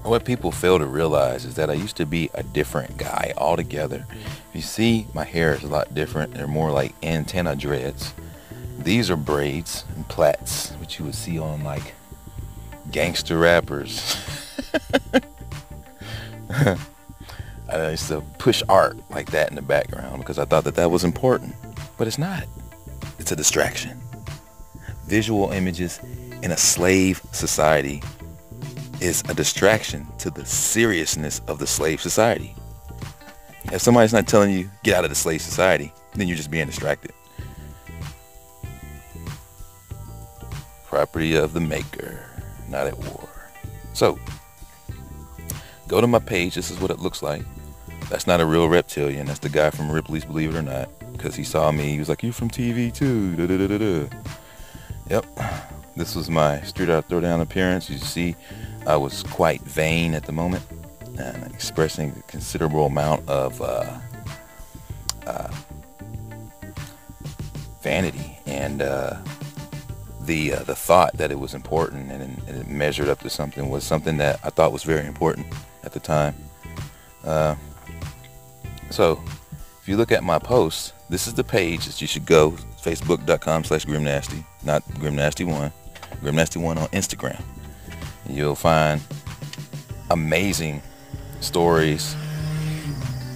What people fail to realize is that I used to be a different guy altogether. If you see, my hair is a lot different. They're more like antenna dreads. These are braids and plaits, which you would see on like gangster rappers. I used to push art like that in the background because I thought that that was important, but it's not. It's a distraction. Visual images in a slave society is a distraction to the seriousness of the slave society. If somebody's not telling you get out of the slave society, then you're just being distracted. Property of the maker, not at war. So, go to my page. This is what it looks like. That's not a real reptilian. That's the guy from Ripley's Believe It or Not. Because he saw me. He was like, "You from TV too." Da, da, da, da, da. Yep. This was my straight out throwdown appearance. You see, I was quite vain at the moment and expressing a considerable amount of vanity and the thought that it was important and it measured up to something was something that I thought was very important at the time. So if you look at my posts, this is the page that you should go, facebook.com/grimnasty, not grimnasty1, grimnasty1 on Instagram. And you'll find amazing stories,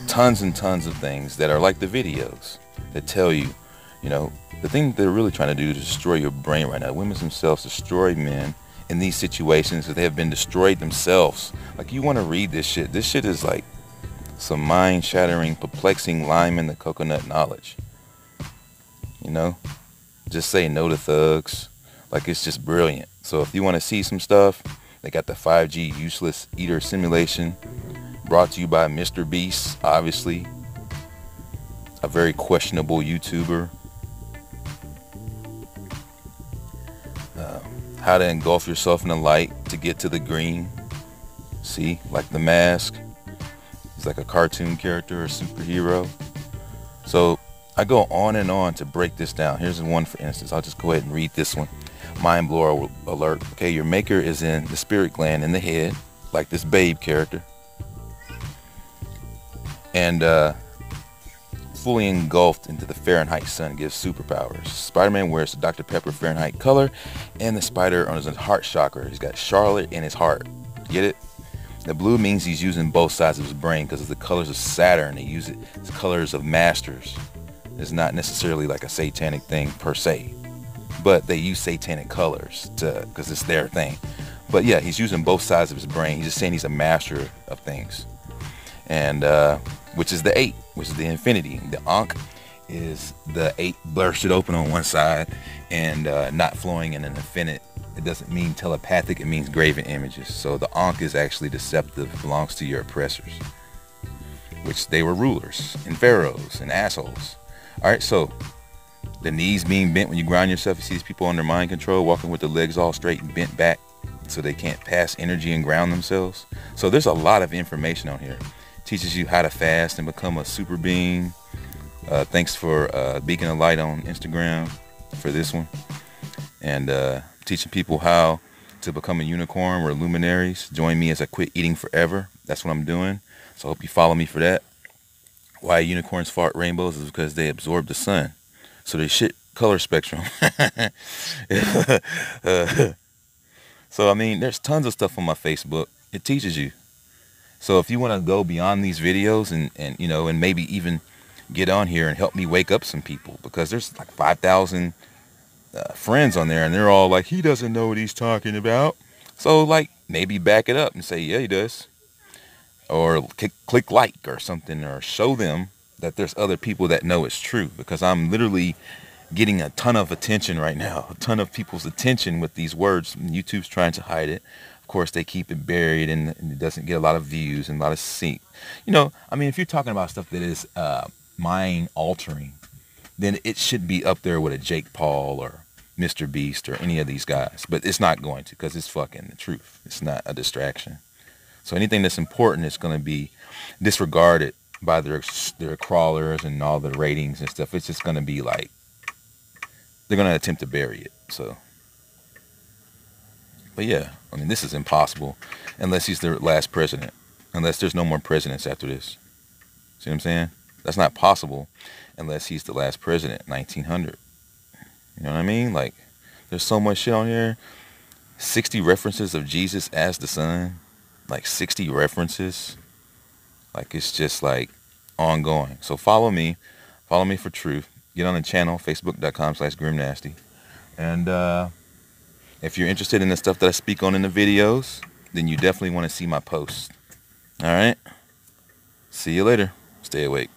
tons and tons of things that are like the videos that tell you, you know, the thing they're really trying to do is destroy your brain right now. Women themselves destroy men in these situations that they have been destroyed themselves. Like, you want to read this shit. This shit is like some mind-shattering, perplexing lime in the coconut knowledge. You know? Just say no to thugs. Like, it's just brilliant. So if you want to see some stuff, they got the 5G useless eater simulation brought to you by Mr. Beast, obviously. A very questionable YouTuber. How to engulf yourself in the light to get to the green. See, like The Mask. He's like a cartoon character or superhero. So I go on and on to break this down. Here's one for instance. I'll just go ahead and read this one. Mind blower alert. Okay, your maker is in the spirit gland in the head, like this Babe character. And fully engulfed into the Fahrenheit sun gives superpowers. Spider-Man wears the Dr. Pepper Fahrenheit color and the spider on his heart chakra. He's got Charlotte in his heart. Get it? The blue means he's using both sides of his brain because of the colors of Saturn. They use it as colors of masters. It's not necessarily like a satanic thing per se, but they use satanic colors because it's their thing. But yeah, he's using both sides of his brain. He's just saying he's a master of things. And which is the 8, which is the infinity. The Ankh is the 8 bursted open on one side and not flowing in an infinite. It doesn't mean telepathic, it means graven images. So the Ankh is actually deceptive. It belongs to your oppressors, which they were rulers and pharaohs and assholes. Alright, so the knees being bent when you ground yourself. You see these people under mind control walking with the legs all straight and bent back so they can't pass energy and ground themselves. So there's a lot of information on here. Teaches you how to fast and become a super being. Thanks for Beacon of Light on Instagram for this one. And teaching people how to become a unicorn. We're luminaries. Join me as I quit eating forever. That's what I'm doing. So I hope you follow me for that. Why unicorns fart rainbows is because they absorb the sun. So they shit color spectrum. So I mean, there's tons of stuff on my Facebook. It teaches you. So if you want to go beyond these videos and you know, and maybe even get on here and help me wake up some people, because there's like 5,000 friends on there and they're all like, he doesn't know what he's talking about. So like, maybe back it up and say, yeah, he does. Or click like or something, or show them that there's other people that know it's true, because I'm literally getting a ton of attention right now, a ton of people's attention with these words. YouTube's trying to hide it. Of course, they keep it buried and it doesn't get a lot of views and a lot of sync. You know, I mean, if you're talking about stuff that is mind altering, then it should be up there with a Jake Paul or Mr. Beast or any of these guys. But it's not going to, because it's fucking the truth. It's not a distraction. So anything that's important is going to be disregarded by their crawlers and all the ratings and stuff. It's just going to be like, they're going to attempt to bury it. So But yeah, I mean, this is impossible unless he's the last president. Unless there's no more presidents after this. See what I'm saying? That's not possible unless he's the last president, 1900. You know what I mean? Like, there's so much shit on here. 60 references of Jesus as the Son. Like, 60 references. Like, it's just, like, ongoing. So follow me. Follow me for truth. Get on the channel, facebook.com/grimnasty. And if you're interested in the stuff that I speak on in the videos, then you definitely want to see my posts. Alright? See you later. Stay awake.